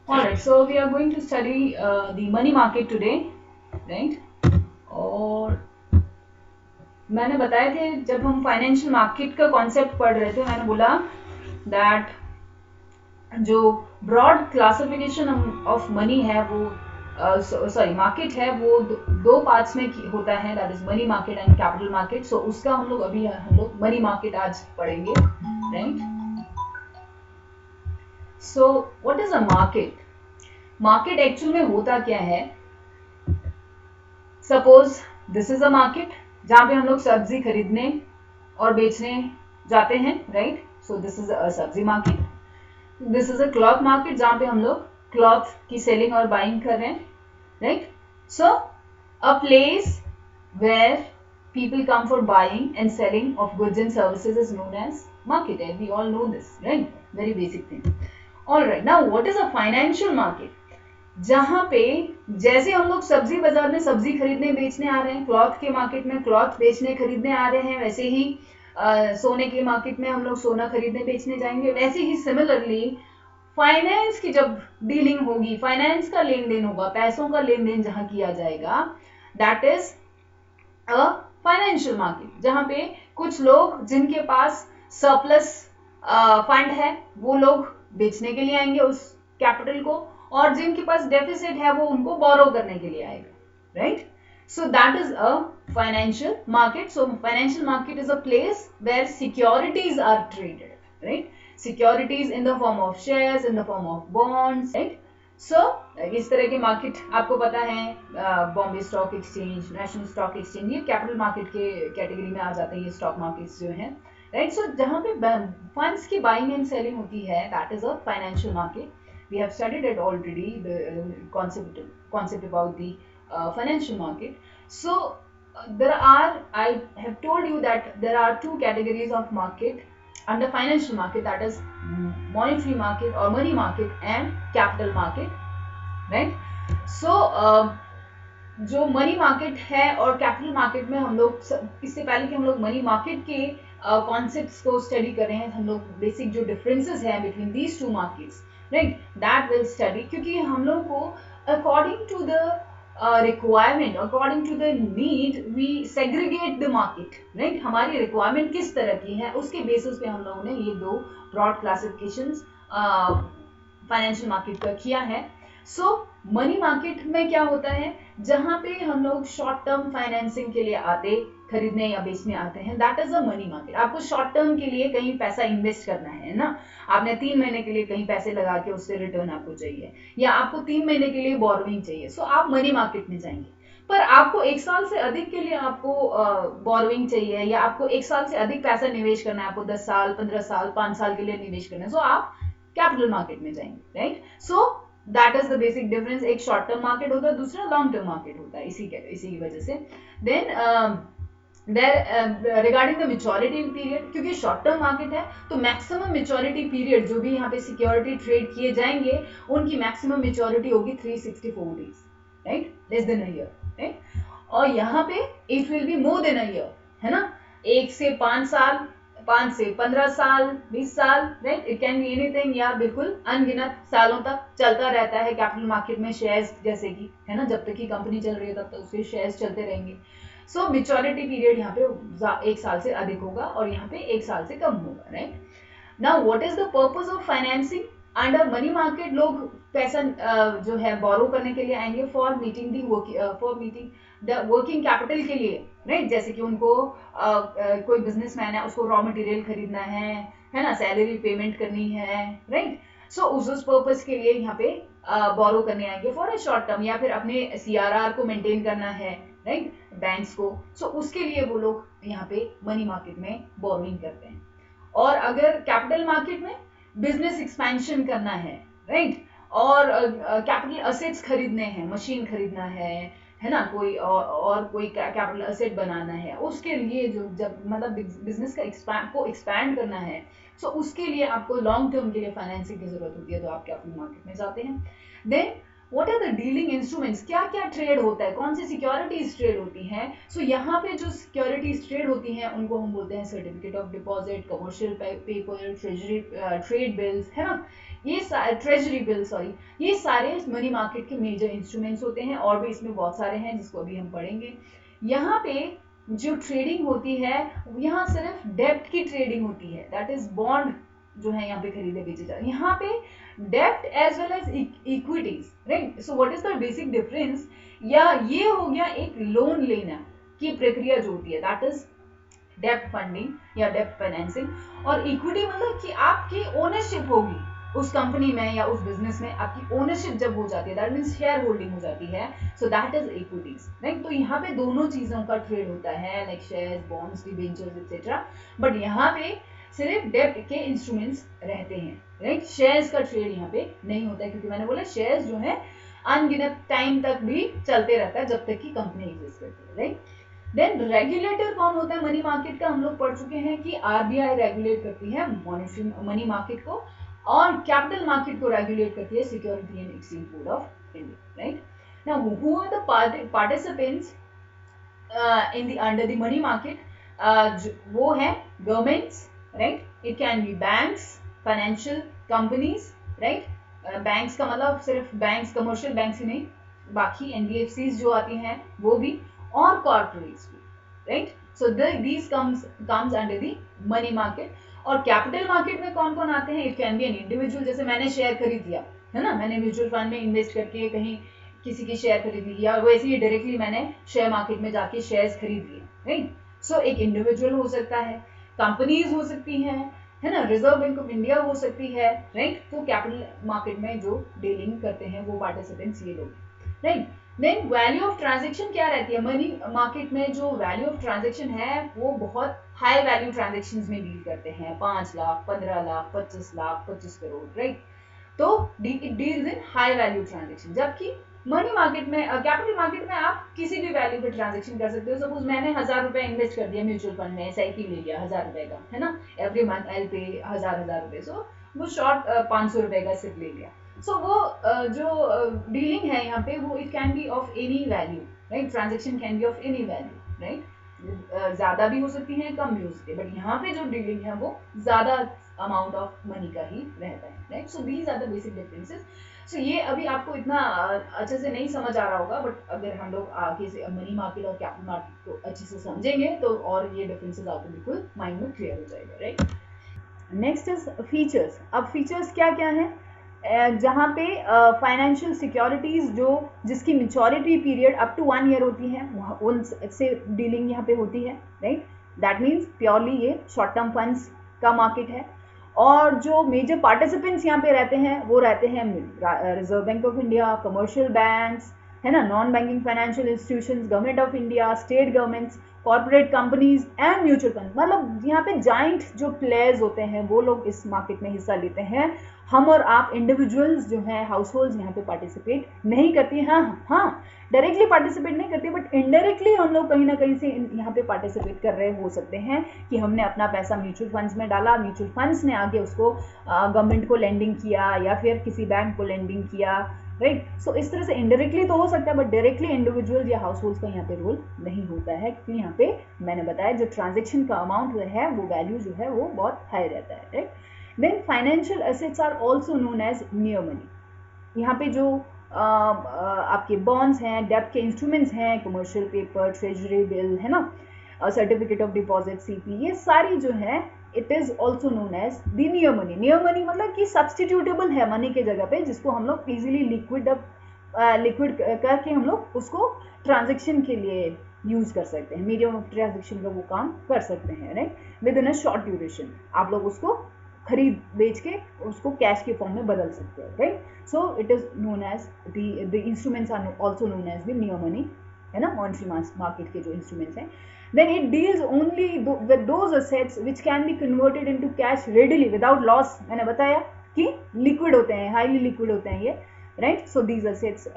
Alright, so we are going to study the money market today, right? और मैंने बताए थे जब हम फाइनेंशियल मार्केट का कॉन्सेप्ट पढ़ रहे थे, मैंने बोला दैट जो ब्रॉड क्लासिफिकेशन ऑफ मनी है वो सॉरी मार्केट है वो दो पार्ट्स में होता है, that is money market and capital market. So उसका हम लोग मनी मार्केट आज पढ़ेंगे, right? So what is a market? Market actual में होता क्या है? Suppose this is a market जहां पे हम लोग सब्जी खरीदने और बेचने जाते हैं, right? So this is a sabzi market. This is a cloth market जहां पे हम लोग क्लॉथ की सेलिंग और बाइंग कर रहे हैं, right? So a place where people come for buying and selling of goods and services is known as market, and we all know this, right? Very basic thing. All right, now what is a financial market? जहां पे जैसे हम लोग सब्जी बाजार में सब्जी खरीदने बेचने आ रहे हैं, क्लॉथ के मार्केट में क्लॉथ बेचने खरीदने आ रहे हैं, वैसे ही सोने के मार्केट में हम लोग सोना खरीदने बेचने जाएंगे. वैसे ही सिमिलरली फाइनेंस की जब डीलिंग होगी, फाइनेंस का लेन देन होगा, पैसों का लेन देन जहां किया जाएगा, that is a financial market. जहां पे कुछ लोग जिनके पास सरप्लस फंड है वो लोग बेचने के लिए आएंगे उस कैपिटल को, और जिनके पास डेफिसिट है वो उनको बोरो करने के लिए आएगा, right? So that is a financial market. So financial market is a place where securities are traded, right? Securities in the form of shares, in the form of bonds, right? So इस तरह के market आपको पता है, Bombay Stock Exchange, National Stock Exchange, ये capital market के category में आ जाते हैं ये स्टॉक मार्केट्स जो हैं, राइट? सो जहां पे फंड्स की बाइंग एंड सेलिंग होती है, that is a financial market. We have studied it already, the concept about the financial market. So I have told you that there are two categories of market under financial market, that is monetary market or money market and capital market, right? So जो money market है और capital market में हम लोग इससे पहले कि हम लोग मनी मार्केट के कॉन्सेप्ट्स को स्टडी कर रहे हैं, हम लोग बेसिक जो डिफरेंसेस हैं between these two markets, right, that will study. क्योंकि हम लोग को according to the requirement, according to the need, we segregate the market, right? हमारी रिक्वायरमेंट किस तरह की है उसके बेसिस पे हम लोगों ने ये दो ब्रॉड क्लासिफिकेशंस फाइनेंशियल मार्केट का किया है. सो मनी मार्केट में क्या होता है? जहां पे हम लोग शॉर्ट टर्म फाइनेंसिंग के लिए आते, खरीदने या बेचने आते हैं, that is a money market. आपको शॉर्ट टर्म के लिए कहीं पैसा इन्वेस्ट करना है ना, आपने 3 महीने के लिए कहीं पैसे लगा के उससे रिटर्न आपको चाहिए, या आपको 3 महीने के लिए बोरोइंग चाहिए, सो आप मनी मार्केट में जाएंगे. पर आपको 1 साल से अधिक के लिए आपको बोरोइंग चाहिए, या आपको 1 साल से अधिक पैसा निवेश करना है, आपको 10 साल, 15 साल, 5 साल के लिए निवेश करना है, सो आप कैपिटल मार्केट में जाएंगे, right? So that is the basic difference. एक शॉर्ट टर्म मार्केट होता है, दूसरा लॉन्ग टर्म मार्केट होता है, इसी की वजह से. Then regarding the maturity period, क्योंकि शॉर्ट टर्म मार्केट है तो मैक्सिमम मेच्योरिटी पीरियड जो भी यहाँ पे सिक्योरिटी ट्रेड किए जाएंगे उनकी मैक्सिमम मेच्योरिटी होगी 364 days, right? Less than a year, right? और यहाँ पे it will be more than a year, है ना? 1 से 5 साल, 5 से 15 साल, 20 साल, right? It can be anything, या बिल्कुल अनगिनत सालों तक चलता रहता है कैपिटल मार्केट में. शेयर्स जैसे कि, है ना, जब तक की कंपनी चल रही है तब तक उसके शेयर्स चलते रहेंगे. सो मेच्योरिटी पीरियड यहाँ पे 1 साल से अधिक होगा और यहाँ पे 1 साल से कम होगा, right? Now what is the purpose of financing? Under money market लोग पैसा जो है बोरो करने के लिए आएंगे for meeting the working capital के लिए, राइट? जैसे कि उनको कोई बिजनेसमैन है, उसको रॉ मटेरियल खरीदना है ना, सैलरी पेमेंट करनी है, राइट? सो उस पर्पस के लिए यहाँ पे बोरो करने आएंगे फॉर अ शॉर्ट टर्म, या फिर अपने CRR को मेंटेन करना है, राइट, बैंक्स को. सो उसके लिए वो लोग यहाँ पे मनी मार्केट में बोरोइंग करते हैं. और अगर कैपिटल मार्केट में बिजनेस एक्सपेंशन करना है, और कैपिटल असेट्स खरीदने हैं, मशीन खरीदना है ना, कोई और कोई कैपिटल असेट बनाना है, उसके लिए जो जब मतलब बिजनेस का एक्सपैंड करना है, सो उसके लिए आपको लॉन्ग टर्म के लिए फाइनेंसिंग की जरूरत होती है, तो आप कैपिटल मार्केट में जाते हैं. Then what are the dealing instruments, क्या क्या ट्रेड होता है, कौन सी सिक्योरिटीज ट्रेड होती हैं. सो यहाँ पे जो सिक्योरिटीज ट्रेड होती हैं उनको हम बोलते हैं certificate of deposit, commercial paper, treasury trade bills, है ना. ये ट्रेजरी बिल, सॉरी, ये सारे मनी मार्केट के मेजर इंस्ट्रूमेंट्स होते हैं, और भी इसमें बहुत सारे हैं जिसको अभी हम पढ़ेंगे। यहाँ पे जो ट्रेडिंग होती है, यहाँ सिर्फ डेब्ट की ट्रेडिंग होती है, दैट इज बॉन्ड जो है यहाँ पे खरीदे बेचे जाते हैं। यहाँ पे डेब्ट as well as equities, right. So what is the basic difference, या ये हो गया एक लोन लेना की प्रक्रिया जो होती है, दैट इज डेब्ट फंडिंग या डेब्ट फाइनेंसिंग, और इक्विटी मतलब कि आपकी ओनरशिप होगी उस कंपनी में या उस बिजनेस में, आपकी ओनरशिप जब हो जाती है, दैट मींस शेयर होल्डिंग हो जाती है, सो दैट इज इक्विटीज, राइट। तो यहाँ पे दोनों चीजों का ट्रेड होता है, like shares, bonds, debentures etcetera, but यहाँ पे सिर्फ डेब्ट के इंस्ट्रूमेंट्स रहते हैं, राइट। शेयर्स का ट्रेड यहाँ पे नहीं होता है, क्योंकि मैंने बोला शेयर्स जो है अनगिनत टाइम तक भी चलते रहता है जब तक कि कंपनी एग्जिस्ट करती है, राइट। देन रेगुलेटर कौन होता है मनी मार्केट का, हम लोग पढ़ चुके हैं कि आरबीआई रेगुलेट करती है मॉनेटरी मनी मार्केट को, और कैपिटल मार्केट को रेगुलेट करती है security and exchange board of India, right. Now who are the participants in the under the money market, वो है governments, right. It can be banks, financial companies, right. Banks का मतलब सिर्फ banks, commercial banks ही नहीं, बाकी NBFCs जो आती हैं वो भी, और कॉर्पोरेट्स भी, right. So these comes under the money market. और कैपिटल मार्केट में कौन कौन आते हैं, it can be an individual, जैसे मैंने शेयर खरीद लिया है ना, मैंने म्यूचुअल फंड में इन्वेस्ट करके कहीं किसी की शेयर खरीद ली, या वैसे ही डायरेक्टली मैंने शेयर मार्केट में जाके शेयर्स खरीद लिए, राइट। सो एक इंडिविजुअल हो सकता है, कंपनीज हो सकती हैं, है ना, रिजर्व बैंक ऑफ इंडिया हो सकती है, राइट। तो कैपिटल मार्केट में जो डीलिंग करते हैं वो पार्टिसिपेंट्स ये लोग, right. Then value of transaction क्या रहती है मनी मार्केट में, जो वैल्यू ऑफ ट्रांजैक्शन है वो बहुत हाई वैल्यू ट्रांजैक्शंस में डील करते हैं, 5 लाख, 15 लाख, 25 लाख, 25 करोड़, राइट। तो it deals in high value transaction, जबकि मनी मार्केट में, कैपिटल मार्केट में आप किसी भी वैल्यू पे ट्रांजैक्शन कर सकते हो। सपोज मैंने 1000 रुपए इन्वेस्ट कर दिया म्यूचुअल फंड में, एसआईपी ले लिया 1000 रुपए का, है ना, एवरी मंथ आई पे 1000 रुपए, सो वो शॉर्ट 500 रुपए का सिर्फ ले लिया। सो वो जो डीलिंग है यहाँ पे, वो it can be of any value, right. Transaction can be of any value, right. ज्यादा भी हो सकती है, कम भी हो सकती है, बट यहाँ पे जो डीलिंग है वो ज्यादा अमाउंट ऑफ मनी का ही रहता है, right. So these are the basic differences. So ये अभी आपको इतना अच्छे से नहीं समझ आ रहा होगा, बट अगर हम लोग आगे से मनी मार्केट और कैपिटल मार्केट को अच्छे से समझेंगे तो और ये डिफरेंसेस आपको बिल्कुल माइंड में क्लियर हो जाएगा, राइट। Next is features. अब फीचर्स क्या क्या है, जहाँ पे फाइनेंशियल सिक्योरिटीज जो जिसकी maturity period up to 1 year होती है, उनसे डीलिंग यहाँ पे होती है, राइट। दैट मीन्स प्योरली ये शॉर्ट टर्म फंड्स का मार्केट है। और जो मेजर पार्टिसिपेंट्स यहाँ पे रहते हैं वो रहते हैं reserve bank of India, commercial banks, है ना, non banking financial institutions, government of India, state governments, corporate companies and mutual fund. मतलब यहाँ पे जाइंट जो प्लेयर्स होते हैं वो लोग इस मार्केट में हिस्सा लेते हैं। हम और आप इंडिविजुअल्स जो हैं, हाउस होल्ड यहाँ पे पार्टिसिपेट नहीं करती हैं। हाँ, डायरेक्टली पार्टिसिपेट नहीं करती, बट इनडायरेक्टली हम लोग कहीं ना कहीं से यहाँ पे पार्टिसिपेट कर रहे हो सकते हैं कि हमने अपना पैसा म्यूचुअल फंड्स में डाला, म्यूचुअल फंड्स ने आगे उसको गवर्नमेंट को लेंडिंग किया या फिर किसी बैंक को लेंडिंग किया, राइट। सो इस तरह से इनडायरेक्टली तो हो सकता है, बट डायरेक्टली इंडिविजुअल या हाउस होल्ड का यहाँ पे रोल नहीं होता है, क्योंकि यहाँ पे मैंने बताया जो ट्रांजेक्शन का अमाउंट है वो वैल्यू जो है वो बहुत हाई रहता है, right. Then financial assets are also known as near money. यहाँ पे जो आपके बॉन्ड्स हैं, डेब्ट के इंस्ट्रूमेंट्स हैं, कमर्शियल पेपर, ट्रेजरी बिल, है ना, सर्टिफिकेट ऑफ डिपॉजिट, सीपी, ये सारी जो है it is also known as the near money. Near money मतलब कि सब्सटीट्यूटेबल है मनी के जगह पे, जिसको हम लोग इजीली लिक्विड करके हम लोग उसको ट्रांजेक्शन के लिए यूज कर सकते हैं, मीडियम ऑफ ट्रांजेक्शन का वो काम कर सकते हैं, right, with in a short duration. आप लोग उसको खरीद बेच के उसको कैश के फॉर्म में बदल सकते हैं, right. So it is known as the instruments are also known as the near money, है ना, मॉनेटरी मार्केट के जो इंस्ट्रूमेंट्स हैं। Then it deals only with those assets which can be converted into cash readily without loss। मैंने बताया कि liquid होते हैं, हाईली लिक्विड होते हैं ये, राइट। सो दीज असेट्स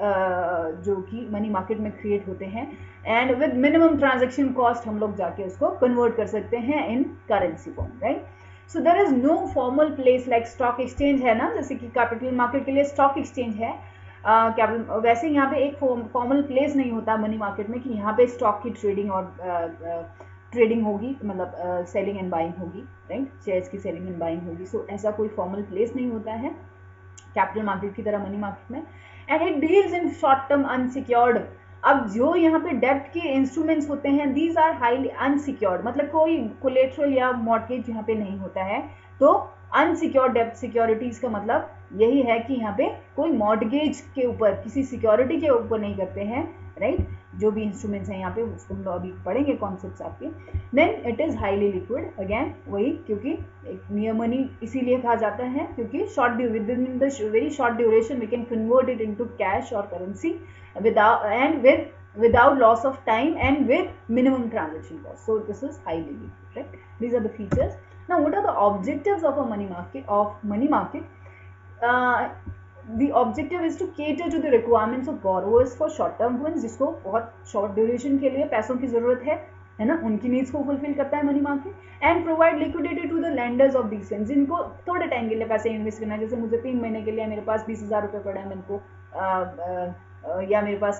जो कि मनी मार्केट में क्रिएट होते हैं and with minimum transaction cost हम लोग जाके उसको कन्वर्ट कर सकते हैं in currency form, right. So there is no formal place like stock exchange है ना, जैसे कि कैपिटल मार्केट के लिए स्टॉक एक्सचेंज है, कैपिटल वैसे यहाँ पे एक फॉर्मल प्लेस नहीं होता मनी मार्केट में कि यहाँ पे स्टॉक की ट्रेडिंग और ट्रेडिंग होगी, मतलब सेलिंग एंड बाइंग होगी, राइट, शेयर्स की सेलिंग एंड बाइंग होगी। सो ऐसा कोई फॉर्मल प्लेस नहीं होता है, कैपिटल मार्केट की तरह मनी मार्केट में, and it deals in short term unsecured. अब जो यहाँ पे डेब्ट के इंस्ट्रूमेंट्स होते हैं, दीज आर हाईली अनसिक्योर्ड, मतलब कोई कोलेट्रल या मॉर्गेज यहाँ पे नहीं होता है। तो अनसिक्योर्ड डेब्ट सिक्योरिटीज का मतलब यही है कि यहाँ पे कोई मॉर्गेज के ऊपर, किसी सिक्योरिटी के ऊपर नहीं करते हैं, राइट। जो भी इंस्ट्रूमेंट्स हैं यहाँ पे उसको हम लोग अभी पढ़ेंगे कॉन्सेप्ट्स आपके। Then it is highly liquid, again वही, क्योंकि एक नियर मनी इसीलिए कहा जाता है क्योंकि short with in the very short duration we can convert it into cash और currency without loss of time and with minimum transaction cost. So this is highly liquid, right? These are the features. Now what are the objectives of a money market? The objective is to cater to the requirements of borrowers for short term funds, जिसको बहुत short duration के लिए पैसों की जरूरत है ना, उनकी नीड्स को फुलफिल करता है money market, and provide liquidity to the lenders of these funds, जिनको थोड़े टाइम के लिए पैसे इन्वेस्ट करना है। जैसे मुझे 3 महीने के लिए मेरे पास 20,000 रुपये पड़े हैं, मेरे को या मेरे पास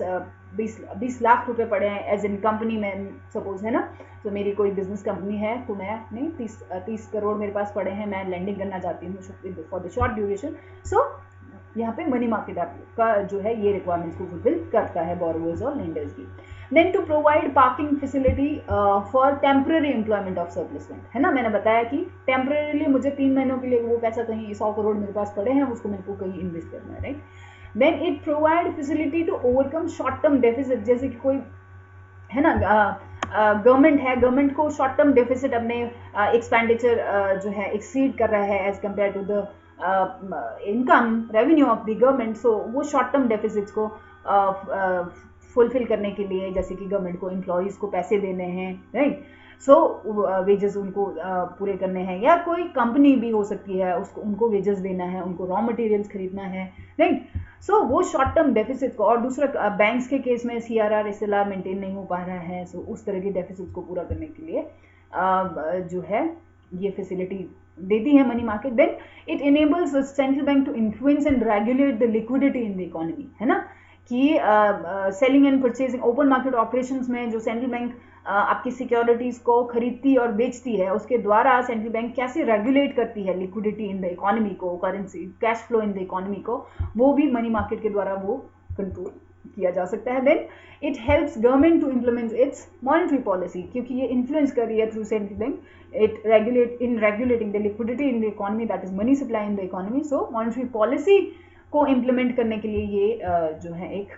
20 लाख रुपए पड़े हैं एज इन कंपनी में सपोज, है ना। तो मेरी कोई बिजनेस कंपनी है, तो मैं नहीं 30 करोड़ मेरे पास पड़े हैं, मैं लेंडिंग करना चाहती हूँ फॉर द शॉर्ट ड्यूरेशन। सो यहाँ पे मनी मार्केट आपका जो है ये रिक्वायरमेंट्स को फुलफिल करता है बोरोवर्स और लेंडर्स की। Then to provide parking facility for temporary employment of surplus fund, है ना। मैंने बताया कि टेम्पररीली मुझे 3 महीनों के लिए वो पैसा कहीं 100 करोड़ मेरे पास पड़े हैं, उसको मेरे को कहीं इन्वेस्ट करना है, right. Then it provide facility to overcome short term deficit, जैसे कि कोई है ना गवर्नमेंट है, गवर्नमेंट को शॉर्ट टर्म डेफिसिट अपने एक्सपेंडिचर जो है एक्सीड कर रहा है as compare to the income revenue of the government. So वो शॉर्ट टर्म डेफिसिट्स को फुलफिल करने के लिए, जैसे कि गवर्नमेंट को एम्प्लॉयज़ को पैसे देने हैं, राइट। सो वेजेस उनको पूरे करने हैं, या कोई कंपनी भी हो सकती है, उसको उनको वेजेस देना है, उनको रॉ मटेरियल्स खरीदना है, राइट। सो वो शॉर्ट टर्म डेफिसिट को, और दूसरा बैंक्स के केस में CRR SLR मेंटेन नहीं हो पा रहा है, सो उस तरह के डेफिसिट को पूरा करने के लिए जो है ये फैसिलिटी देती है money market. Then it enables the central bank to influence and regulate the liquidity in the economy, है ना, कि selling and purchasing open market operations में जो सेंट्रल बैंक आपकी सिक्योरिटीज को खरीदती और बेचती है, उसके द्वारा सेंट्रल बैंक कैसे रेगुलेट करती है लिक्विडिटी इन द इकोनॉमी को, currency cash flow in the economy को, वो भी मनी मार्केट के द्वारा वो कंट्रोल किया जा सकता है। Then it helps government to implement its monetary policy, क्योंकि ये इन्फ्लुएंस कर रही है through central bank, it regulating the liquidity in the economy, that is money supply in the economy. So monetary policy को इम्प्लीमेंट करने के लिए ये जो है एक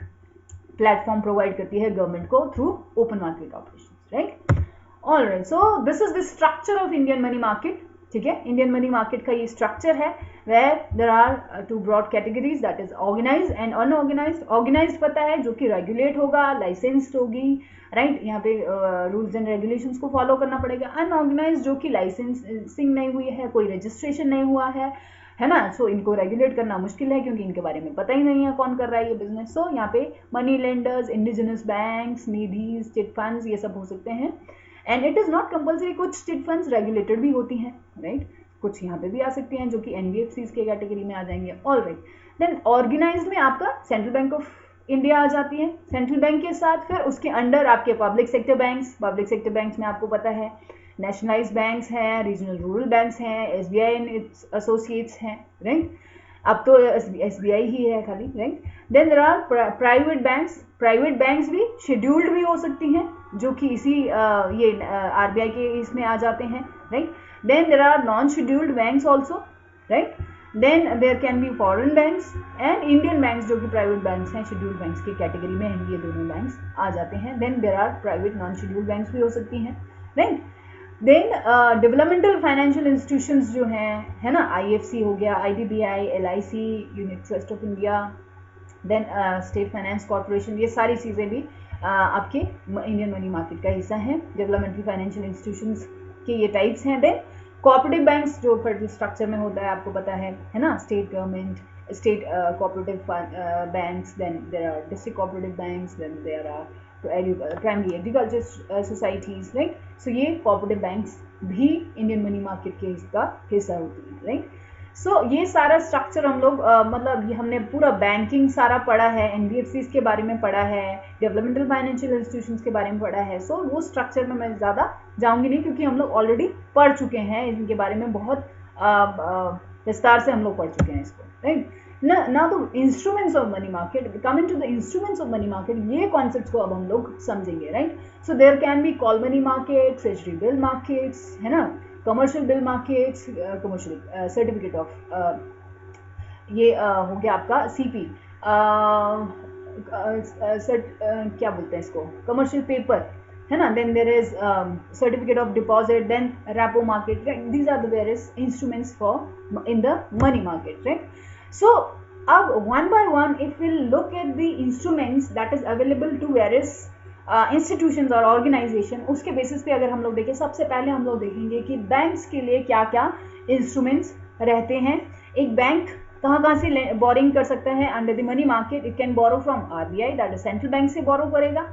प्लेटफॉर्म प्रोवाइड करती है गवर्नमेंट को through open market operations, right. Alright, so this is the structure of Indian money market, ठीक है। इंडियन मनी मार्केट का ये स्ट्रक्चर है, where there are 2 broad categories, that is organised and unorganised. Organised पता है जो कि रेगुलेट होगा, लाइसेंस्ड होगी, राइट, यहाँ पे रूल्स एंड रेगुलेशंस को फॉलो करना पड़ेगा। अनऑर्गेनाइज्ड जो कि लाइसेंसिंग नहीं हुई है, कोई रजिस्ट्रेशन नहीं हुआ है ना, सो इनको रेगुलेट करना मुश्किल है क्योंकि इनके बारे में पता ही नहीं है कौन कर रहा है ये बिजनेस। सो यहाँ पे मनी लेंडर्स, इंडिजिनस बैंक्स, निधीज, चिट फंड्स, ये सब हो सकते हैं। And it is not compulsory, कुछ चिट फंड्स रेगुलेटेड भी होती हैं, राइट, कुछ यहाँ पे भी आ सकती हैं जो कि NBFCs के कैटेगरी में आ जाएंगे। ऑलराइट, देन ऑर्गेनाइज्ड में आपका सेंट्रल बैंक ऑफ इंडिया आ जाती है, सेंट्रल बैंक के साथ फिर उसके अंडर आपके पब्लिक सेक्टर बैंक्स में आपको पता है नेशनलाइज्ड बैंक्स हैं, रीजनल रूरल बैंक्स हैं, SBI एंड इट्स एसोसिएट्स हैं, राइट। अब तो SBI ही है खाली, right. Then there are private banks भी शेड्यूल्ड भी हो सकती हैं, जो कि इसी ये RBI के इसमें आ जाते हैं, right. Then there are non scheduled banks also, right. Then there can be foreign banks and Indian banks, जो कि प्राइवेट बैंक्स हैं, शेड्यूल्ड बैंक्स की कैटेगरी में ये दोनों बैंक्स आ जाते हैं। Then there are private non scheduled banks भी हो सकती हैं, right. Then developmental financial institutions जो हैं, है ना, IFC हो गया, IDBI, LIC, unit trust of India, then state finance corporation, ये सारी चीज़ें भी आपके इंडियन मनी मार्केट का हिस्सा हैं। डेवलपमेंटल फाइनेंशियल इंस्टीट्यूशंस के ये टाइप्स हैं। देन कोऑपरेटिव बैंक्स जो फेडरल स्ट्रक्चर में होता है, आपको पता है ना, state government, state cooperative banks, then there are district cooperative banks, then there are primary agriculture societies, right. So ये कोऑपरेटिव बैंक्स भी इंडियन मनी मार्केट के हिस्सा होती है, राइट। सो ये सारा स्ट्रक्चर हम लोग मतलब ये हमने पूरा बैंकिंग सारा पढ़ा है, NBFCs के बारे में पढ़ा है, डेवलपमेंटल फाइनेंशियल इंस्टीट्यूशंस के बारे में पढ़ा है। सो वो स्ट्रक्चर में मैं ज़्यादा जाऊंगी नहीं, क्योंकि हम लोग ऑलरेडी पढ़ चुके हैं इनके बारे में, बहुत विस्तार से हम लोग पढ़ चुके हैं इसको, राइट। ना तो instruments of money market, coming to the instruments of money market, ये कॉन्सेप्ट को अब हम लोग समझेंगे, right. So there can be call money market, treasury bill markets, है ना, commercial bill markets, commercial certificate of, ये हो गया आपका सीपी, क्या बोलते हैं इसको, कमर्शियल पेपर, है ना, then there is certificate of deposit, then repo market, right. These are the various instruments for in the money market, right. So अब one by one if will look at the instruments that is available to various institutions और organisation, उसके basis पे अगर हम लोग देखें, सबसे पहले हम लोग देखेंगे कि बैंक्स के लिए क्या क्या इंस्ट्रूमेंट्स रहते हैं। एक बैंक कहाँ से बोरिंग कर सकता है under the money market, it can borrow from RBI, that is central bank से बोरो करेगा,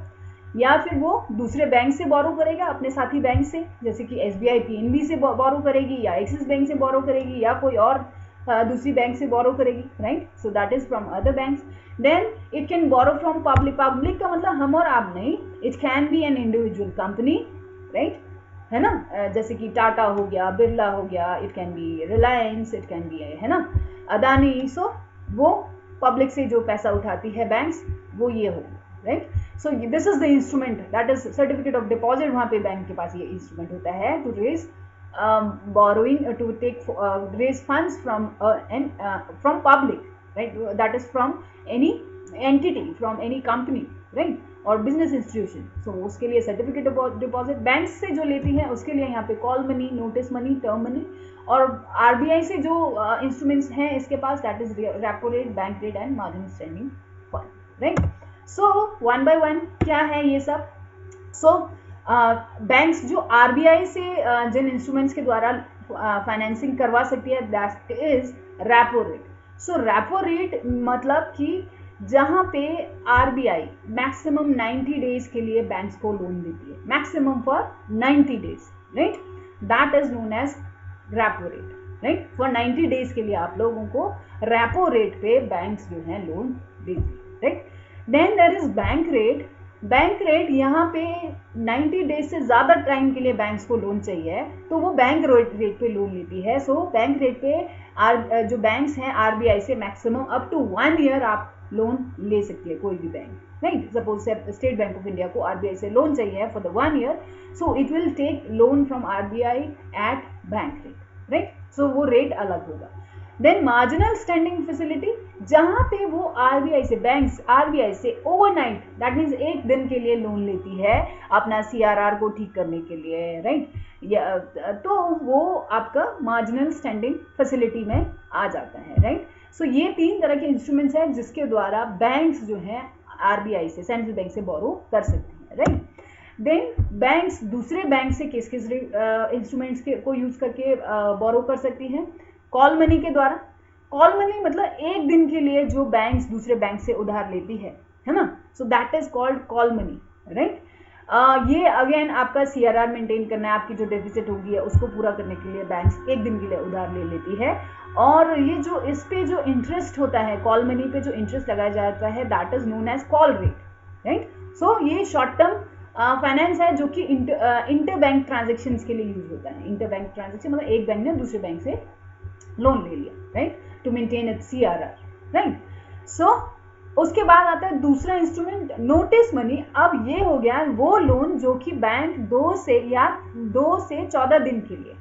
या फिर वो दूसरे बैंक से बोरो करेगा, अपने साथी बैंक से, जैसे कि एसबीआई पीएनबी से बोरो करेगी, या एक्सिस बैंक से बोरो करेगी, या कोई और दूसरी बैंक से बोरो करेगी, right. So that is from other banks. Then it can borrow from public, public का मतलब हम और आप नहीं, it can be an individual company, right, है ना, जैसे कि टाटा हो गया, बिरला हो गया, it can B Reliance, it can B, है ना, अदानी। सो वो पब्लिक से जो पैसा उठाती है बैंक्स, वो ये होगी, right. So this is the instrument, that is certificate of deposit, वहाँ पे बैंक के पास ये इंस्ट्रूमेंट होता है to raise borrowing, to take raise funds from public, right, that is from any entity, from any company, right, और business institution। so उसके लिए सर्टिफिकेट ऑफ डिपॉजिट बैंक से जो लेती है उसके लिए यहाँ पे call money, notice money, term money, और आरबीआई से जो इंस्ट्रूमेंट्स हैं इसके पास, that is repo rate, bank rate and margin standing fund, right. So one by one क्या है ये सब। सो बैंक्स जो आरबीआई से जिन इंस्ट्रूमेंट्स के द्वारा फाइनेंसिंग करवा सकती है, that is repo rate. So repo rate मतलब कि जहां पे आरबीआई मैक्सिमम 90 डेज के लिए बैंक्स को लोन देती है, maximum for 90 days, right, that is known as repo rate, right. For 90 days के लिए आप लोगों को रेपो रेट पे बैंक्स जो है लोन देती है, right. Then there is bank rate. Bank rate यहाँ पे 90 डेज से ज़्यादा टाइम के लिए बैंक्स को लोन चाहिए तो वो बैंक रेट पे लोन लेती है। सो बैंक रेट पे जो बैंक्स हैं आरबीआई से मैक्सिमम अप टू 1 ईयर आप लोन ले सकती है कोई भी bank, right. Suppose State Bank of India को आरबीआई से लोन चाहिए for the 1 year, so it will take loan from RBI at bank rate, right. So वो रेट अलग होगा। देन मार्जिनल स्टैंडिंग फैसिलिटी, जहां पे वो आरबीआई से बैंक्स आरबीआई से ओवरनाइट, दैट मीन्स एक दिन के लिए लोन लेती है अपना सीआरआर को ठीक करने के लिए, राइट, तो वो आपका मार्जिनल स्टैंडिंग फैसिलिटी में आ जाता है, राइट। सो ये 3 तरह के इंस्ट्रूमेंट्स हैं जिसके द्वारा बैंक्स जो है आरबीआई से, सेंट्रल बैंक से बोरो कर सकती हैं, राइट। देन बैंक्स दूसरे बैंक से किस किस इंस्ट्रूमेंट्स को यूज करके बोरो कर सकती हैं? कॉल मनी के द्वारा। कॉल मनी मतलब एक दिन के लिए जो बैंक्स दूसरे बैंक से उधार लेती है ना, सो that is called call money, right. ये अगेन आपका सीआरआर मेंटेन करना है, आपकी जो डेफिसिट होगी है उसको पूरा करने के लिए बैंक्स एक दिन के लिए उधार ले लेती है। और ये जो इस पे जो इंटरेस्ट होता है, कॉल मनी पे जो इंटरेस्ट लगाया जाता है, that is known as call rate, right. So ये शॉर्ट टर्म फाइनेंस है जो कि इंटर बैंक ट्रांजेक्शन के लिए यूज होता है। इंटर बैंक ट्रांजेक्शन मतलब एक बैंक ने दूसरे बैंक से लोन ले लिया, right, to maintain its CRR, right. So उसके बाद आता है दूसरा इंस्ट्रूमेंट नोटिस मनी। अब ये हो गया वो लोन जो कि बैंक 2 से 14 दिन के लिए,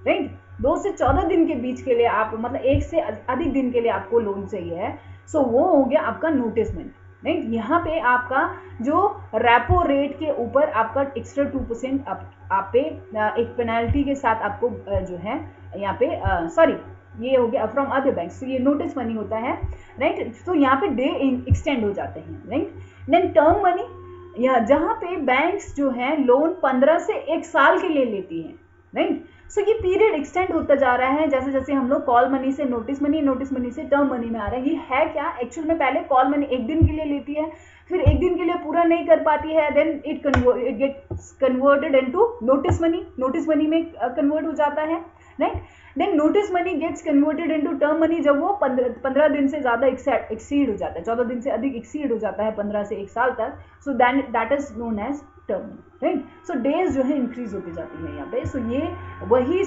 राइट, 2 से 14 दिन के बीच के लिए आप मतलब एक से अधिक दिन के लिए आपको लोन चाहिए है, सो वो हो गया आपका नोटिस मनी, राइट। यहाँ पे आपका जो रेपो रेट के ऊपर आपका एक्स्ट्रा 2% आप पे एक पेनल्टी के साथ आपको जो है यहाँ पे सॉरी ये हो गया फ्रॉम अदर बैंक्स, तो ये नोटिस मनी होता है, राइट। तो यहाँ पे डे एक्सटेंड हो जाते हैं, राइट। देन टर्म मनी, जहाँ पे बैंक्स जो है लोन 15 से 1 साल के लिए लेती हैं, राइट। सो ये पीरियड एक्सटेंड होता जा रहा है जैसे जैसे हम लोग कॉल मनी से नोटिस मनी से टर्म मनी में आ रहे हैं। ये है क्या एक्चुअल में? पहले कॉल मनी एक दिन के लिए लेती है, फिर एक दिन के लिए पूरा नहीं कर पाती है, then it gets converted into notice money में कन्वर्ट हो जाता है, right. Then notice money gets converted into term money जब वो 15 दिन से ज़्यादा एक्सीड हो जाता है, 14 दिन से अधिक एक्सीड हो जाता है 15 से 1 साल तक, so that is known as term money, right. So days जो है इंक्रीज होती जाती है यहाँ पे। सो ये वही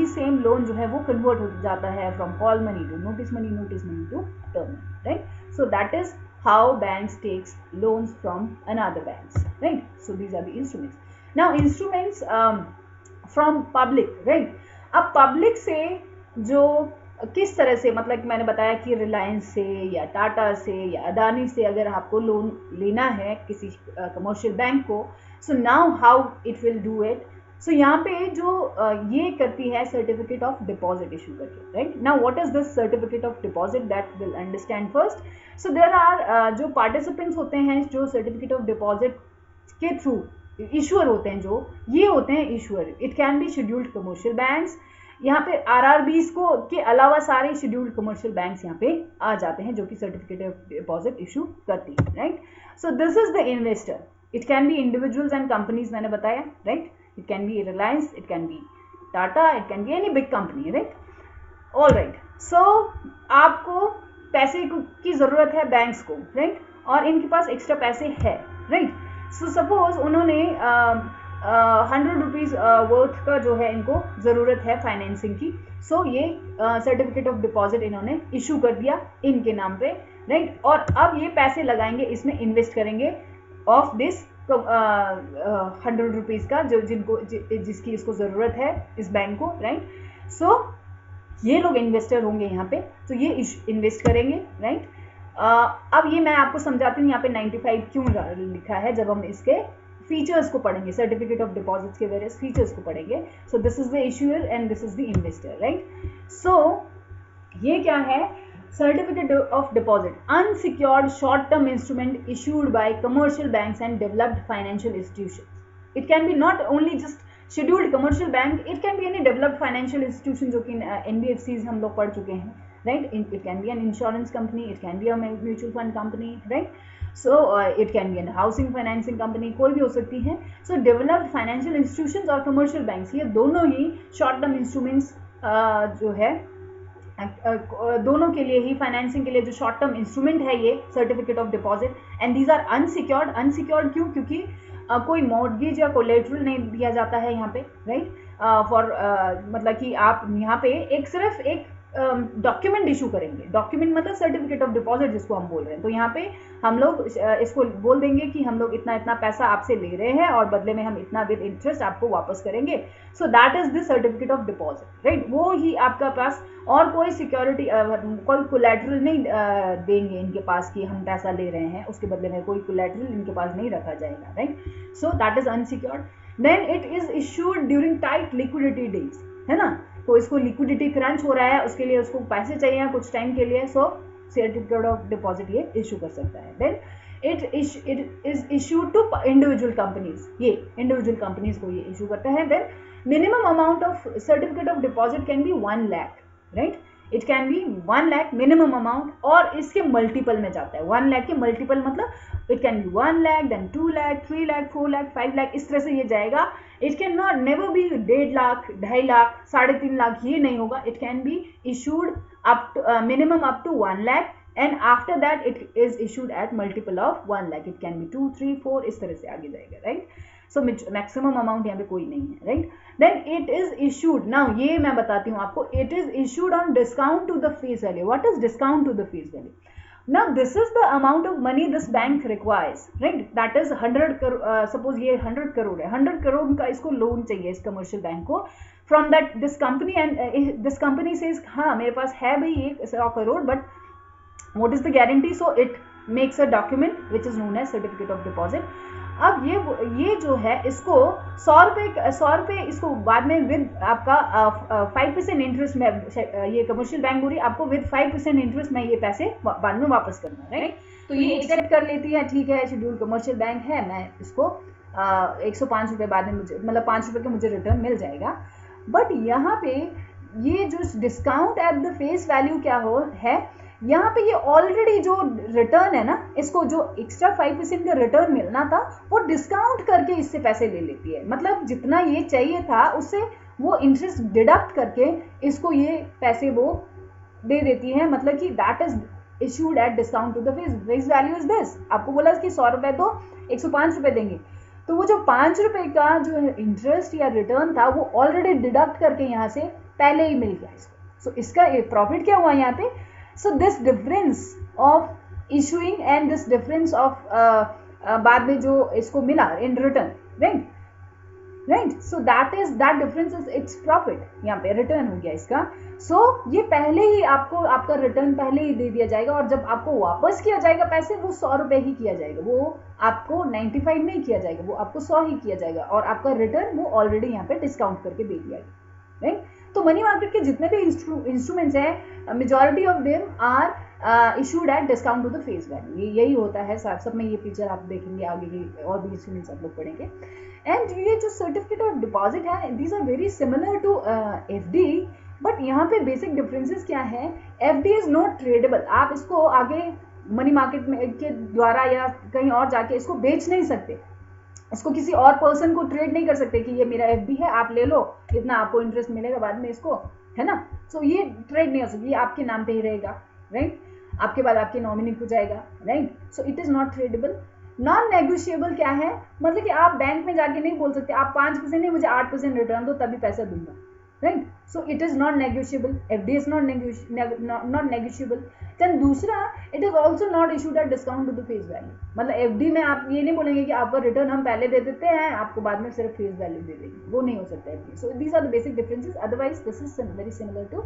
सेम लोन जो है वो कन्वर्ट हो जाता है from call money to notice money to term money, right. So that is how banks takes loans from another banks, right? So these are the instruments. Now instruments from public, right? अब public से जो किस तरह से, मतलब मैंने बताया कि रिलायंस से या टाटा से या अदानी से अगर आपको लोन लेना है किसी कमर्शियल बैंक को, so now how it will do it. So यहाँ पे जो ये करती है सर्टिफिकेट ऑफ डिपॉजिट इशू करके, right. Now what is this certificate of deposit, that will understand first. So there are जो पार्टिसिपेंट्स होते हैं जो सर्टिफिकेट ऑफ डिपॉजिट के थ्रू इशूअर होते हैं, जो ये होते हैं issuer. It can be scheduled commercial banks, यहाँ पे आरआरबीज को के अलावा सारे शेड्यूल्ड कमर्शियल बैंक्स यहाँ पे आ जाते हैं जो कि सर्टिफिकेट ऑफ डिपॉजिट इशू करती है, right. So this is the investor. It can B individuals and companies, मैंने बताया, right. It can be Reliance, it can be Tata, it can be any big company, right? All right. So आपको पैसे की ज़रूरत है banks को, right? और इनके पास एक्स्ट्रा पैसे है, right? So suppose उन्होंने 100 रुपीज़ वर्थ का जो है इनको ज़रूरत है फाइनेंसिंग की, सो ये सर्टिफिकेट ऑफ डिपॉजिट इन्होंने इशू कर दिया इनके नाम पे, राइट। और अब ये पैसे लगाएंगे, इसमें इन्वेस्ट करेंगे ऑफ दिस 100 रुपीज़ का जो जिसकी इसको ज़रूरत है इस बैंक को, राइट। सो ये लोग इन्वेस्टर होंगे यहाँ पे, तो ये इन्वेस्ट करेंगे, राइट। अब ये मैं आपको समझाती हूँ यहाँ पे 95 क्यों लिखा है जब हम इसके फीचर्स को पढ़ेंगे, सर्टिफिकेट ऑफ डिपॉजिट्स के वेरियस फीचर्स को पढ़ेंगे। So this is the issuer and this is the investor, right. So ये क्या है, Certificate of deposit, unsecured short-term instrument issued by commercial banks and developed financial institutions. It can be not only just scheduled commercial bank, it can be any developed financial institution जो कि NBFCs हम लोग पढ़ चुके हैं, right? It can be an insurance company, it can be a mutual fund company, right? So it can be a housing financing company, कोई भी हो सकती है। So developed financial institutions और commercial banks, ये दोनों ही short-term instruments जो है दोनों के लिए ही, फाइनेंसिंग के लिए जो शॉर्ट टर्म इंस्ट्रूमेंट है ये certificate of deposit, and these are unsecured. Unsecured क्यों? क्योंकि कोई मॉर्गेज या कोलेटरल नहीं दिया जाता है यहाँ पे, राइट। फॉर मतलब कि आप यहाँ पे सिर्फ एक डॉक्यूमेंट इशू करेंगे। डॉक्यूमेंट मतलब सर्टिफिकेट ऑफ डिपॉजिट जिसको हम बोल रहे हैं। तो यहाँ पे हम लोग इसको बोल देंगे कि हम लोग इतना इतना पैसा आपसे ले रहे हैं और बदले में हम इतना विद इंटरेस्ट आपको वापस करेंगे। सो that is the certificate of deposit, right. वो ही आपका पास और कोई सिक्योरिटी, कोई कोलैटरल नहीं देंगे इनके पास कि हम पैसा ले रहे हैं, उसके बदले में कोई कोलैटरल इनके पास नहीं रखा जाएगा, right. So that is unsecured. Then it is issued during tight liquidity days, है ना। तो इसको लिक्विडिटी क्रंच हो रहा है, उसके लिए उसको पैसे चाहिए कुछ टाइम के लिए, सो सर्टिफिकेट ऑफ डिपॉजिट ये इशू कर सकता है। Then it is issued to individual companies, ये इंडिविजुअल कंपनीज को ये इशू करते हैं। Then minimum amount of certificate of deposit can be 1 lakh, right. It can be 1 lakh minimum amount, और इसके मल्टीपल में जाता है। 1 लाख के मल्टीपल मतलब it can be 1 lakh, then 2 lakh, 3 lakh, 4 lakh, 5 lakh, इस तरह से ये जाएगा। It can not never be 1.5 lakh, 2.5 lakh, 3.5 lakh, ये नहीं होगा। It can be issued up to minimum up to 1 lakh, and after that it is issued at multiple of 1 lakh. It can be 2, 3, 4, इस तरह से आगे जाएगा, राइट। सो मैक्सिमम अमाउंट यहाँ पे कोई नहीं है, right. Then it is issued, now ये मैं बताती हूँ आपको, it is issued on discount to the face value. What is discount to the face value? Now this is the amount of money this bank requires, right? That is 100 crore, suppose ये 100 करोड़ है, 100 करोड़ का इसको loan चाहिए इस commercial bank को from that this company, and this company says हाँ मेरे पास है भाई ये 100 crore, but what is the guarantee? So it makes a document which is known as certificate of deposit. अब ये जो है इसको 100 रुपये इसको बाद में विद आपका 5% इंटरेस्ट में, ये कमर्शियल बैंक बोल रही है आपको विद 5% इंटरेस्ट में ये पैसे बाद में वापस करना, राइट। तो ये एक्सेप्ट कर लेती है, ठीक है शेड्यूल्ड कमर्शियल बैंक है, मैं इसको 105 रुपये बाद में मुझे, मतलब 5 रुपये का मुझे रिटर्न मिल जाएगा। बट यहाँ पे ये जो discount at the face value क्या है, यहाँ पे ये ऑलरेडी जो रिटर्न है ना, इसको जो एक्स्ट्रा 5% का रिटर्न मिलना था वो डिस्काउंट करके इससे पैसे ले लेती है। मतलब जितना ये चाहिए था उससे वो इंटरेस्ट डिडक्ट करके इसको ये पैसे वो दे देती है, मतलब कि that is issued at discount to the face value is this. आपको बोला कि 100 रुपए तो 105 रुपए देंगे, तो वो जो 5 रुपए का जो इंटरेस्ट या रिटर्न था वो ऑलरेडी डिडक्ट करके यहाँ से पहले ही मिल गया इसको। सो इसका प्रॉफिट क्या हुआ यहाँ पे? So this difference of issuing and this difference of बाद में जो इसको मिला in return, right, so that difference is its profit, यहाँ पे रिटर्न हो गया इसका। सो ये पहले ही आपको आपका रिटर्न पहले ही दे दिया जाएगा, और जब आपको वापस किया जाएगा पैसे वो 100 रुपए ही किया जाएगा, वो आपको 95 नहीं किया जाएगा, वो आपको 100 ही किया जाएगा, और आपका रिटर्न वो ऑलरेडी यहाँ पे डिस्काउंट करके दे दिया गया, राइट। तो मनी मार्केट के जितने भी इंस्ट्रूमेंट्स हैं, majority of them are issued at discount to the face value, यही होता है सब में। ये पिक्चर आप देखेंगे आगे की और भी इंस्ट्रूमेंट्स आप लोग पढ़ेंगे। एंड ये जो सर्टिफिकेट ऑफ डिपॉजिट है, these are very similar to FD, but यहाँ पे बेसिक डिफरेंसेस क्या है? एफडी इज नॉट ट्रेडेबल, आप इसको आगे मनी मार्केट में के द्वारा या कहीं और जाके इसको बेच नहीं सकते, इसको किसी और पर्सन को ट्रेड नहीं कर सकते कि ये मेरा एफडी है, आप ले लो, इतना आपको इंटरेस्ट मिलेगा बाद में इसको, है ना। सो ये ट्रेड नहीं हो सकती, ये आपके नाम पे ही रहेगा, राइट, आपके बाद आपके नॉमिनी हो जाएगा, right. So it is not tradable. Non negotiable क्या है? मतलब कि आप बैंक में जाके नहीं बोल सकते आप 5% नहीं, मुझे 8% रिटर्न दो तभी पैसा दूंगा, right. So it is not negotiable, FD is not negotiable. Then दूसरा, it is also not issued at discount to the face value, मतलब एफडी में आप ये नहीं बोलेंगे कि आपका रिटर्न हम पहले दे देते हैं, आपको बाद में सिर्फ फेस वैल्यू दे देंगे, वो नहीं हो सकता FD. So these are the basic differences, otherwise this is very similar to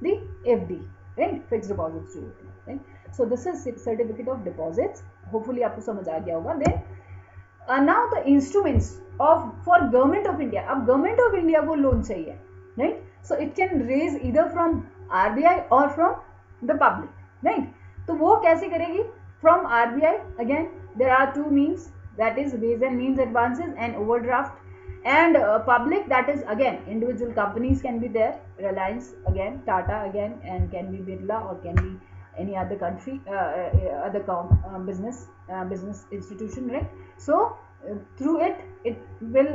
the FD, right, fixed deposits जो होते हैं, right. So this is certificate of deposits, hopefully आपको समझ आ गया होगा। Then now the instruments of for government of India. अब government of India को लोन चाहिए, right, so it can raise either from RBI और फ्रॉम द पब्लिक, राइट। तो वो कैसे करेगी? From RBI again there are two means, that is ways and means advances and overdraft, and public, that is again individual companies can be there, Reliance again, Tata again, and can be Birla or can be any other country, other business institution, right. So through it will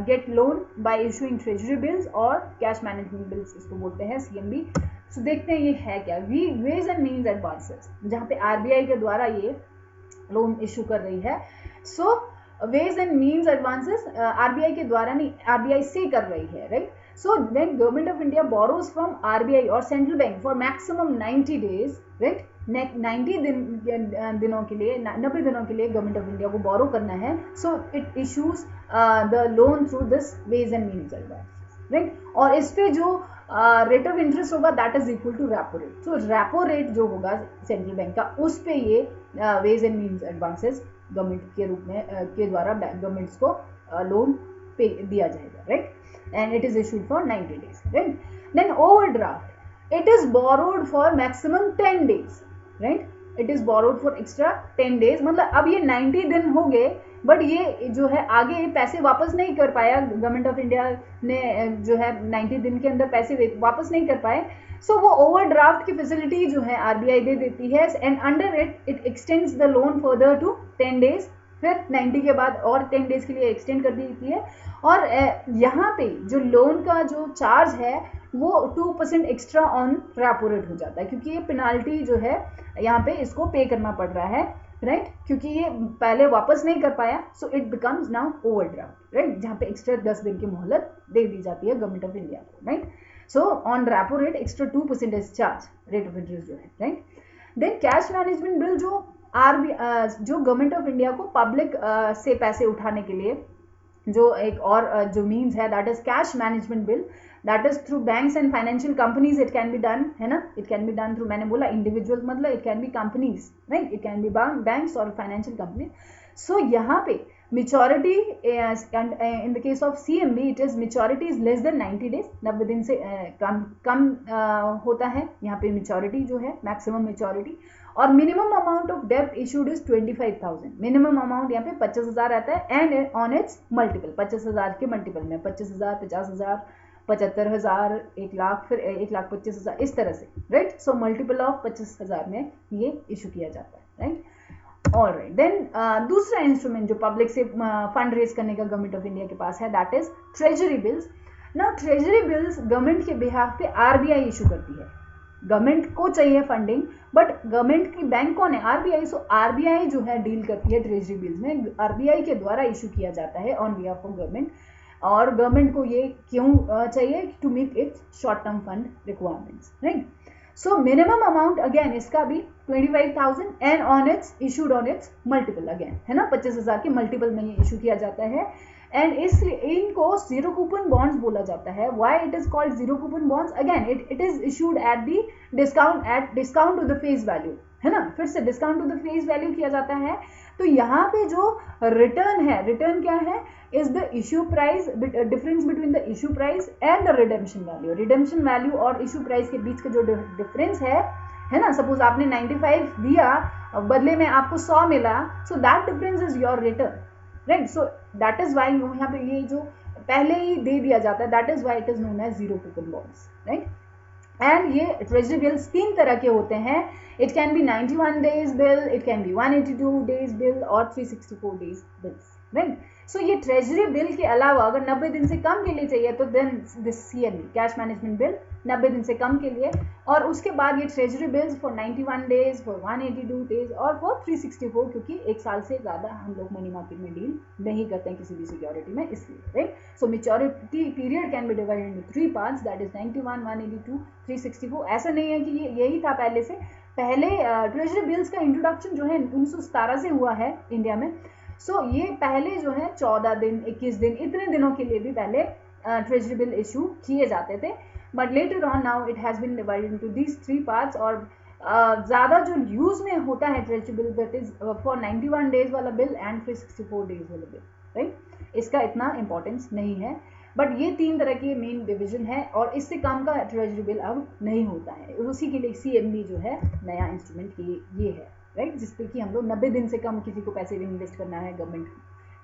get loan by issuing treasury bills or cash management bills, इसको बोलते हैं CMB। so देखते हैं ये है क्या, veg and means advances, जहाँ पे आरबीआई के द्वारा ये लोन इशू कर रही है। So ways and means advances RBI के द्वारा नहीं, आरबीआई से कर रही है, right. So when government of India borrows from RBI और central bank for maximum 90 days, right, 90 दिनों के लिए, 90 दिनों के लिए गवर्नमेंट ऑफ इंडिया को बोरो करना है। So it issues the loan through this ways and means advances, right. और इस पे जो रेट ऑफ इंटरेस्ट होगा that is equal to repo rate. So repo rate जो होगा सेंट्रल बैंक का, उस पे ये ways and means advances government के रूप में के द्वारा गवर्नमेंट्स को लोन पे दिया जाएगा, right, and it is issued for 90 days, right. Then overdraft, it is borrowed for maximum 10 days, right, it is borrowed for extra 10 days, मतलब अब ये 90 दिन हो गए, बट ये जो है आगे पैसे वापस नहीं कर पाया, गवर्नमेंट ऑफ इंडिया ने जो है 90 दिन के अंदर पैसे वापस नहीं कर पाए। सो वो ओवरड्राफ्ट की फैसिलिटी जो है आरबीआई दे देती है, and under it extends the loan further to 10 days, फिर 90 के बाद और 10 डेज के लिए एक्सटेंड कर देती है। और यहाँ पे जो लोन का जो चार्ज है वो 2% एक्स्ट्रा ऑन रेपो रेट हो जाता है, क्योंकि ये पेनाल्टी जो है यहाँ पे इसको पे करना पड़ रहा है, राइट, क्योंकि ये पहले वापस नहीं कर पाया। So it becomes now overdraft, right, जहाँ पे एक्स्ट्रा 10 दिन की मोहलत दे दी जाती है गवर्नमेंट ऑफ इंडिया को, right. So on repo rate extra 2% is charge, rate of interest जो है, right. Then cash management bill, जो जो गवर्नमेंट ऑफ इंडिया को पब्लिक से पैसे उठाने के लिए जो एक और जो मीन्स है, that is cash management bill, that is through banks and financial companies it can be done, है ना, it can be done through, मैंने बोला इंडिविजुअल, मतलब it can B companies, right, it can be banks और financial company. सो यहाँ पे maturity in the case of CMB, it is maturity is less than 90 days, 90 दिन से कम होता है यहाँ पे मेच्योरिटी जो है, मैक्सिमम मेच्योरिटी। और मिनिमम अमाउंट ऑफ डेब्ट इशूड इज 25,000, मिनिमम अमाउंट यहाँ पे 25,000 आता है, एंड ऑन इट्स मल्टीपल, 25,000 के मल्टीपल में 25,000, 50,000, 75,000, 1 लाख, फिर 1,25,000, इस तरह से, राइट। सो मल्टीपल ऑफ 25,000 में ये इशू किया जाता है, राइट। ऑल राइट, देन दूसरा इंस्ट्रूमेंट जो पब्लिक से फंड रेज करने का गवर्नमेंट ऑफ इंडिया के पास है, दैट इज ट्रेजरी बिल्स। ना ट्रेजरी बिल्स गवर्नमेंट के बिहाफ पे आरबीआई इशू करती है, गवर्नमेंट को चाहिए फंडिंग बट गवर्नमेंट की बैंक कौन है, आरबीआई। सो आरबीआई जो है डील करती है ट्रेजरी बिल्स में, आरबीआई के द्वारा इशू किया जाता है ऑन बिहाफ ऑफ गवर्नमेंट। और गवर्नमेंट को ये क्यों चाहिए, to meet its short term fund requirements, right. So minimum amount again इसका भी 25,000 and on its issued on its multiple, again है ना 25,000 के मल्टीपल में ये इशू किया जाता है। एंड इनको जीरो कूपन बॉन्ड्स बोला जाता है। Why it is called zero coupon bonds, again it is issued at the discount to the face value, है ना, फिर से discount to the face value किया जाता है। तो यहाँ पे जो रिटर्न है, रिटर्न क्या है, is the issue price, difference between the issue price and the redemption value. Redemption value और इश्यू प्राइस के बीच का जो डिफरेंस है ना, सपोज आपने 95 दिया, बदले में आपको 100 मिला, so that difference is your return, right. So that is why यहाँ पे ये जो पहले ही दे दिया जाता है, that is why it is known as zero coupon bonds, right. And ये ट्रेजरी बिल्स 3 तरह के होते हैं, it can be 91 days bill, it can be 182 days bill और 364 डेज बिल्स, राइट। सो ये ट्रेजरी बिल के अलावा अगर 90 दिन से कम के लिए चाहिए तो then this CMB, cash management bill, 90 दिन से कम के लिए। और उसके बाद ये treasury bills for 91 days, for 182 days और फॉर 364, क्योंकि 1 साल से ज़्यादा हम लोग मनी मार्केट में डील नहीं करते हैं किसी भी सिक्योरिटी में, इसलिए, right. So maturity period can B divided into 3 parts, that is 91, 182, 364। ऐसा नहीं है कि ये यही था पहले से, पहले ट्रेजरी बिल्स का इंट्रोडक्शन जो है 1917 से हुआ है इंडिया में। सो ये पहले जो है 14 दिन, 21 दिन, इतने दिनों के लिए भी पहले ट्रेजरी बिल इशू किए जाते थे, but later on now it has been divided into these 3 parts. और ज़्यादा जो यूज़ में होता है treasury bill, that is for 91 days वाला बिल एंड 364 डेज वाला बिल, राइट। इसका इतना इंपॉर्टेंस नहीं है, बट ये 3 तरह की मेन डिवीजन है और इससे कम का ट्रेजरी बिल अब नहीं होता है। उसी के लिए सीएमबी जो है नया इंस्ट्रूमेंट ये है, राइट, जिसपे कि हम लोग 90 दिन से कम किसी को पैसे भी इन्वेस्ट करना है गवर्नमेंट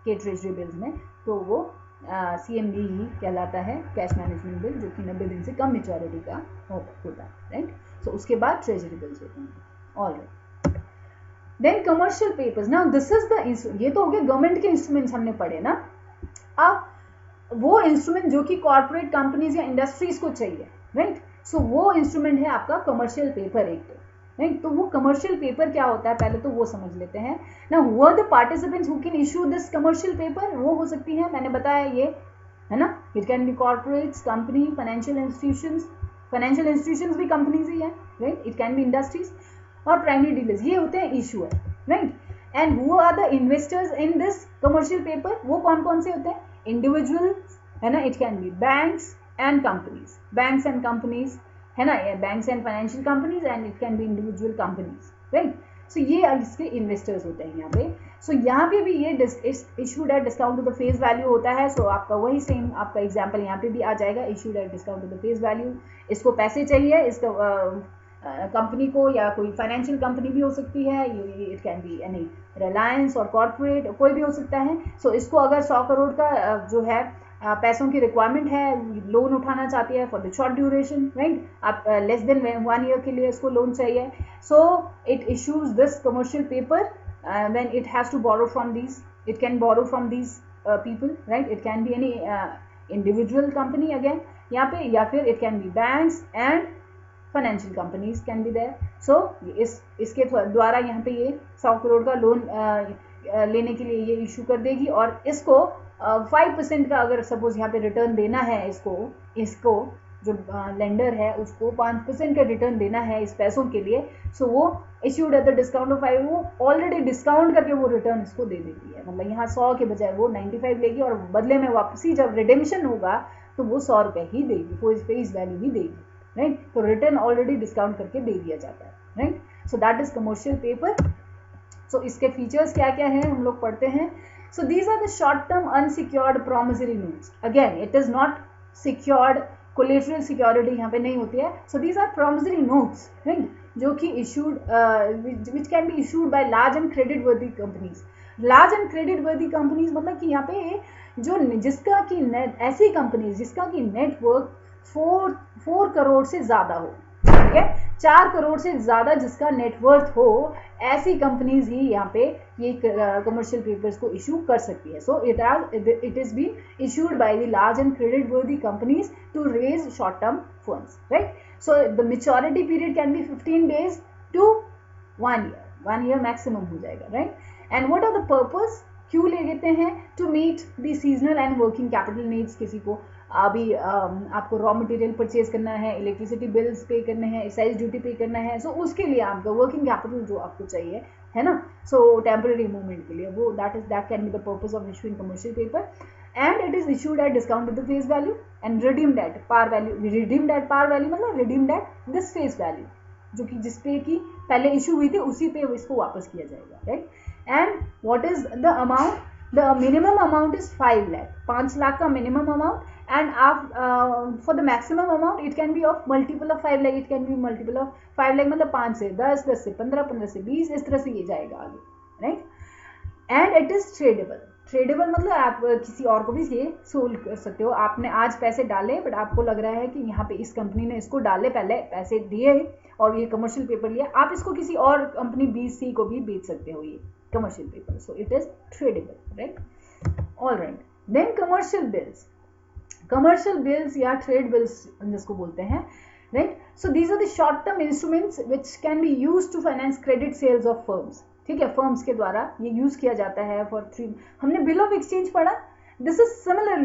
के ट्रेजरी बिल्स में, तो वो सीएमबी ही कहलाता है, कैश मैनेजमेंट बिल, जो कि 90 दिन से कम मेच्योरिटी का होता है, राइट। सो उसके बाद ट्रेजरी बिल्स होते हैं, alright. Then commercial papers, now this is the, ये तो हो गए गवर्नमेंट के इंस्ट्रूमेंट्स हमने पढ़े ना। अब वो इंस्ट्रूमेंट जो कि कॉर्पोरेट कंपनीज या इंडस्ट्रीज को चाहिए, राइट। सो वो इंस्ट्रूमेंट है आपका कमर्शियल पेपर, एक तो, राइट। तो वो कमर्शियल पेपर क्या होता है पहले तो वो समझ लेते हैं ना। Who are the participants who can issue this commercial paper, वो हो सकती है, मैंने बताया ये, है ना, it can be corporates, company, financial institutions भी कंपनीज ही है, right. It can be industries और प्राइमरी डीलर्स, ये होते हैं issuer, right. And who are the investors in this commercial paper, वो कौन कौन से होते हैं, इंडिविजुअल्स, है ना, it can be banks and companies, banks and companies, है ना, banks and financial companies, and it can be individual companies, right. So ये इसके इन्वेस्टर्स होते हैं यहाँ पे। सो यहाँ पे भी ये issued at discount to the face value होता है। सो आपका वही सेम आपका एग्जांपल यहाँ पे भी आ जाएगा, issued at discount to the face value. इसको पैसे चाहिए, इसका कंपनी को, या कोई फाइनेंशियल कंपनी भी हो सकती है, it can be any Reliance और कॉर्पोरेट, कोई भी हो सकता है। सो इसको अगर 100 करोड़ का जो है पैसों की रिक्वायरमेंट है, लोन उठाना चाहती है for the short duration, right, आप लेस देन 1 ईयर के लिए इसको लोन चाहिए। So it issues this commercial paper when it has to borrow from these, it can borrow from these people, right. It can be any individual company again यहाँ पे, या फिर it can be banks and financial companies can be there. So इसके द्वारा यहाँ पे ये 100 करोड़ का लोन लेने के लिए ये इशू कर देगी, और इसको 5% का अगर सपोज यहाँ पे रिटर्न देना है, इसको जो लेंडर है उसको 5% का रिटर्न देना है इस पैसों के लिए, सो वो issued at the discount of 5, वो ऑलरेडी डिस्काउंट करके वो रिटर्न इसको दे देती है। मतलब यहाँ 100 के बजाय वो 95 लेगी, और बदले में वापसी जब रिडेम्पशन होगा तो वो 100 रुपये ही देगी, वो फेस वैल्यू ही देगी, राइट। तो रिटर्न ऑलरेडी डिस्काउंट करके दे दिया जाता है, right. So that is commercial paper. So इसके फीचर्स क्या क्या हैं हम लोग पढ़ते हैं। So these are the short-term unsecured promissory notes. Again, it is not secured, collateral security यहाँ पे नहीं होती है. So these are promissory notes, right? जो कि issued, which can be issued by large and credit-worthy companies. Large and credit-worthy companies मतलब कि यहाँ पे जो जिसका कि नेट, ऐसी कंपनीज जिसका कि नेटवर्क 4 करोड़ से ज़्यादा हो, ठीक है, 4 करोड़ से ज़्यादा जिसका नेटवर्थ हो, ऐसी कंपनीज ही यहाँ पे ये कमर्शियल पेपर्स को इशू कर सकती है. So it is been issued by the large and credit worthy companies to raise short term funds, right. So the maturity period can be 15 days to 1 year maximum हो जाएगा, right. And what are the purpose, क्यों ले लेते हैं? To meet the seasonal and working capital needs. किसी को अभी आपको रॉ मटेरियल परचेज करना है, इलेक्ट्रिसिटी बिल्स पे करने हैं, एक्साइज ड्यूटी पे करना है, सो उसके लिए आपका वर्किंग कैपिटल जो आपको चाहिए है ना, सो टेम्पररी मूवमेंट के लिए, वो that can be the purpose of issuing commercial paper. And it is issued at discount with the face value and redeemed at par value. Redeemed at par value मतलब redeemed at this face value, जो कि जिस पे की पहले issue हुई थी उसी पे इसको वापस किया जाएगा, right. And what is the amount? The minimum amount is 5 lakh, 5 lakh का minimum amount. And for the maximum amount it can be of multiple of 5 lakh, it can be multiple of 5 lakh मतलब 5 से 10, 10 से 15, 15 से 20, इस तरह से ये जाएगा आगे, right. And it is tradable. Tradable मतलब आप किसी और को भी ये सोल्व कर सकते हो. आपने आज पैसे डाले बट आपको लग रहा है कि यहाँ पे इस कंपनी ने इसको डाले, पहले पैसे दिए और ये कमर्शियल पेपर लिया, आप इसको किसी और कंपनी बी सी को भी बेच सकते हो ये commercial paper. So it is tradable, right. All right. Then commercial bills. Commercial bills या ट्रेड बिल्स जिसको बोलते हैं, right. So these are the short term instruments which can be used to finance credit sales of firms. ठीक है, firms के द्वारा ये use किया जाता है फॉर 3. हमने बिल ऑफ एक्सचेंज पढ़ा, दिस इज सिमिलर.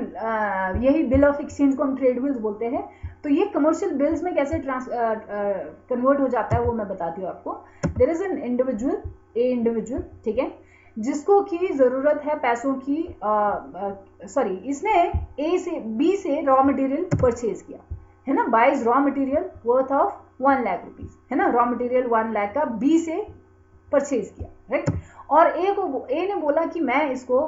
यही बिल ऑफ एक्सचेंज को हम ट्रेड बिल्स बोलते हैं. तो ये कमर्शियल बिल्स में कैसे कन्वर्ट हो जाता है वो मैं बताती हूँ आपको. देयर इज एन इंडिविजुअल, ठीक है, जिसको की जरूरत है पैसों की, इसने ए से बी से रॉ मटेरियल परचेज किया है ना, buys raw material worth of 1 lakh rupees, है ना. रॉ मटेरियल 1 लाख का बी से परचेज किया, राइट. और ए ने बोला कि मैं इसको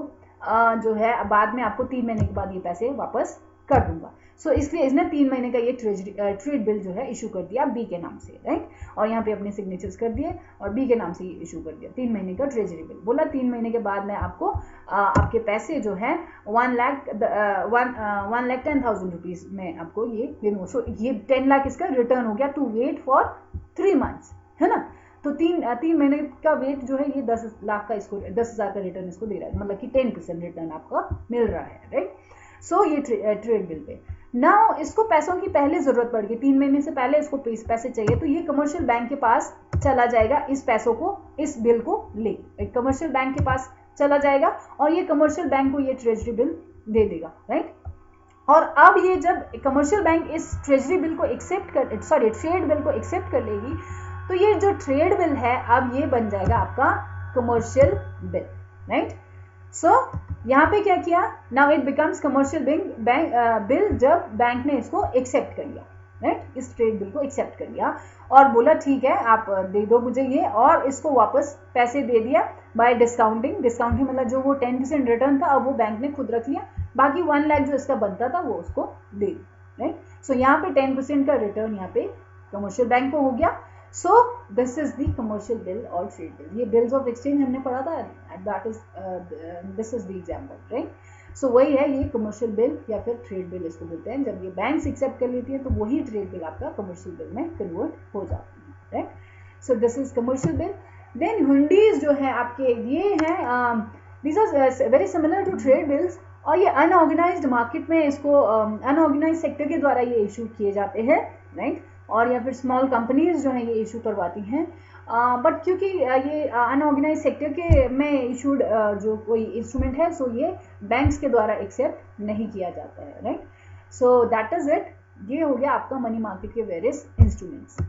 जो है बाद में आपको 3 महीने के बाद ये पैसे वापस कर दूंगा. सो इसलिए इसने 3 महीने का ये ट्रेड बिल जो है इशू कर दिया बी के नाम से, राइट. और यहाँ पे अपने सिग्नेचर्स कर दिए और बी के नाम से ये इशू कर दिया 3 महीने का ट्रेजरी बिल. बोला 3 महीने के बाद मैं आपको आपके पैसे जो है 1,10,000 रुपीज में आपको ये दे दूँ. सो ये 10 लाख इसका रिटर्न हो गया टू वेट फॉर 3 months, है ना. तो 3 महीने का वेट जो है ये 10 लाख का इसको 10,000 का रिटर्न इसको दे रहा है, मतलब कि 10% रिटर्न आपको मिल रहा है, राइट. सो ये ट्रेड बिल पे नाउ इसको पैसों की पहले जरूरत पड़ गई, 3 महीने से पहले इसको पैसे चाहिए, तो ये कमर्शियल बैंक के पास चला जाएगा, इस पैसों को, इस बिल को ले एक कमर्शियल बैंक के पास चला जाएगा और ये कमर्शियल बैंक को ये ट्रेजरी बिल दे देगा, राइट. और अब ये जब कमर्शियल बैंक इस ट्रेजरी बिल को ट्रेड बिल को एक्सेप्ट कर लेगी, तो ये जो ट्रेड बिल है अब ये बन जाएगा आपका कमर्शियल बिल, राइट. सो यहाँ पे क्या किया, now it becomes commercial bill जब बैंक ने इसको एक्सेप्ट कर लिया, राइट. इस ट्रेड बिल को एक्सेप्ट कर लिया और बोला ठीक है आप दे दो मुझे ये, और इसको वापस पैसे दे दिया बाय डिस्काउंटिंग मतलब जो वो 10% रिटर्न था अब वो बैंक ने खुद रख लिया, बाकी 1 लाख जो इसका बनता था वो उसको दे दिया, राइट. सो यहाँ पे 10% का रिटर्न यहाँ पे कमर्शियल बैंक को हो गया. So this is the commercial bill और ट्रेड बिल. ये बिल्स ऑफ एक्सचेंज हमने पढ़ा था, that is this is the example, right. So वही है ये कमर्शियल बिल या फिर ट्रेड बिल इसको बोलते हैं. जब ये बैंक्स एक्सेप्ट कर लेती है तो वही ट्रेड बिल आपका कमर्शियल बिल में कन्वर्ट हो जाती है, right. So this is commercial bill. Then hundis जो है आपके ये हैं, this are very similar to trade bills और ये अनऑर्गेनाइज्ड मार्केट में इसको अनऑर्गेनाइज्ड सेक्टर के द्वारा ये इशू किए जाते हैं, राइट. और या फिर स्मॉल कंपनीज जो है ये इशू करवाती हैं, बट क्योंकि ये अनऑर्गेनाइज सेक्टर के में इशूड जो कोई इंस्ट्रूमेंट है, सो ये बैंक्स के द्वारा एक्सेप्ट नहीं किया जाता है, right. So that is it. ये हो गया आपका मनी मार्केट के वेरियस इंस्ट्रूमेंट्स.